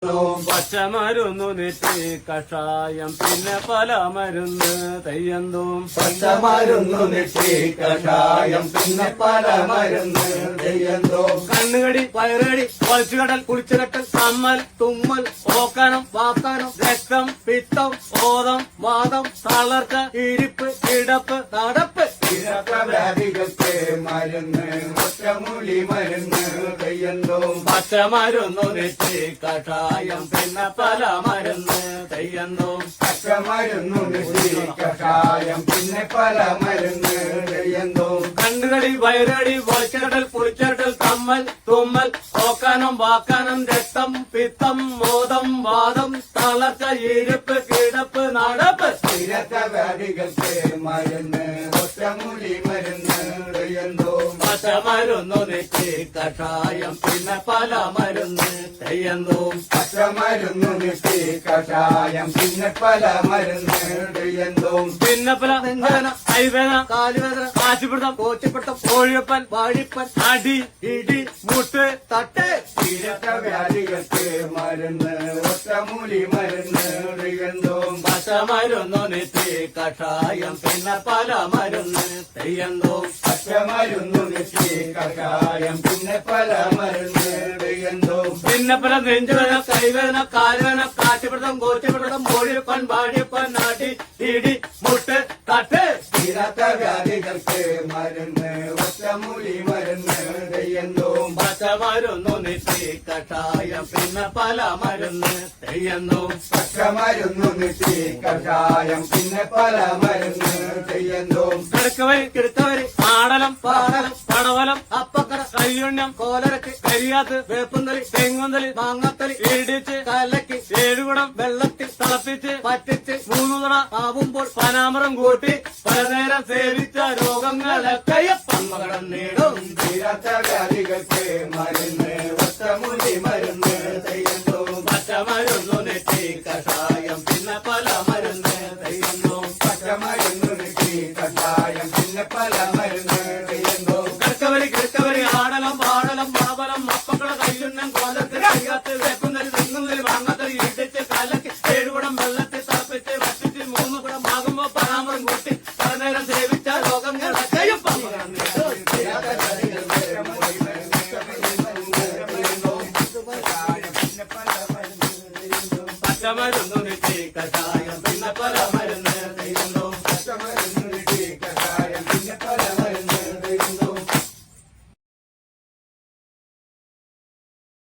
പച്ചമരുന്നു നെറ്റി കഷായം പിന്നെ പല മരുന്ന് തെയ്യന്തോം. പച്ചമരുന്നു നെറ്റി കഷായം പിന്നെ പല മരുന്ന് തെയ്യന്തോം. കണ്ണുകടി വയറുകടി വലിച്ചുകടൽ കുളിച്ചുകെട്ടൽ കമ്മൽ തുമ്മൽ ഓക്കാനം വാക്കാനം രക്തം പിത്തം ഓതം വാദം തളർച്ച ഇരിപ്പ് കിടപ്പ് നടപ്പ് വ്യാധികൾക്ക് മരുന്ന് ഒറ്റമൂലി മരുന്ന് തെയ്യന്തോം. പച്ചമരുന്നു നെറ്റി കഷായം പിന്നെ പല മരുന്ന് തെയ്യന്തോം. പച്ചമരുന്നു നെറ്റി കഷായം പിന്നെ പല മരുന്ന് തെയ്യന്തോം. കണ്ണുകടി വയറുകടി വലിച്ചുകടൽ കുളിച്ചുകെട്ടൽ കമ്മൽ തുമ്മൽ ഓക്കാനം വാക്കാനം രക്തം പിത്തം മോദം വാദം തളർച്ച ഇരിപ്പ് കിടപ്പ് നടപ്പ് വ്യാധികൾക്ക് മരുന്ന് ഒറ്റമൂലി മരുന്ന് തെയ്യന്തോം. പച്ചമരുന്നു നെറ്റി കഷായം പിന്നെ പല മരുന്ന് തെയ്യന്തോം. പച്ചമരുന്നു നെറ്റി കഷായം പിന്നെ പല മരുന്ന് തെയ്യന്തോം. പിന്നെ പല നെഞ്ചവേദന കൈവേദന കാലുവേദന കാശിപ്പിടുത്തം കോച്ചിപ്പിടുത്തം കോഴിയപ്പൻ വാഴിപ്പൻ അടി ഇടി മുട്ട് തട്ട് വ്യാധികൾക്ക് മരുന്ന് ഒറ്റമൂലി മരുന്ന് തെയ്യന്തോം. പച്ചമരുന്നു നെറ്റി കഷായം പിന്നെ പല മരുന്ന് തെയ്യന്തോം. പച്ചമരുന്നു നെറ്റി കഷായം പിന്നെ പല മരുന്ന് തെയ്യന്തോം. പിന്നെ പല നെഞ്ചുവേദന കൈവേദന കാലുവേദന കാശിപ്പിടുത്തം കോച്ചിപ്പിടുത്തം കോഴിയപ്പൻ വാഴിപ്പൻ അടി ഇടി മുട്ട് തട്ട് വ്യാധികൾക്ക് മരുന്ന് ഒറ്റമൂലി മരുന്ന് തെയ്യന്തോം. പച്ചമരുന്നു നെറ്റി കഷായം പിന്നെ പല മരുന്ന് തെയ്യന്തോം. പച്ചമരുന്നു നെറ്റി കഷായം പിന്നെ പല മരുന്ന് തെയ്യന്തോം. കിടക്കവരി കിടക്കവരി ആടലം പാടലം പടവലം അപ്പക്കര കയ്യുണ്ണം കോലരക്ക് കരിയാത്ത് വേപ്പുന്തലി തെങ്ങുന്തലി മാങ്ങത്തലി ഇടിച്ച് കലക്കി ഏഴുകുടം വെള്ളത്തിൽ തിളപ്പിച്ച് പറ്റിച്ച് 3 തവണ ആവുമ്പോൾ പനാമരം കൂട്ടി പലനേരം സേവിച്ച രോഗങ്ങളൊക്കെ പന്മകടം നേടും. വ്യാധികൾക്ക് മരുന്ന് ഒറ്റമൂലി മരുന്ന് തെയ്യന്തോം. പച്ചമരുന്നു നെറ്റി കഷായം പിന്നെ പല മരുന്ന് തെയ്യന്തോം. പച്ചമരുന്നു നെറ്റി കഷായം പിന്നെ പല മരുന്ന് തെയ്യന്തോം. കിടക്കവരി ആടലം പാടലം പടവലം അപ്പക്കട കയ്യുണ്ണം കോലത്തിൽ കരിയാത്ത് വേപ്പുന്തലി തെങ്ങുന്തലി മാങ്ങത്തലി ഇടിച്ച് കലക്കി ഏഴുകുടം വെള്ളത്തിൽ തിളപ്പിച്ച് വറ്റിച്ച് 3 കുടം ആകുമ്പോ പനാമരം കൂട്ടി പലനേരം സേവിച്ച രോഗങ്ങളൊക്കെ പന്മകടം നേടും. പച്ചമരുന്നു നെറ്റി കഷായം പിന്നെ പല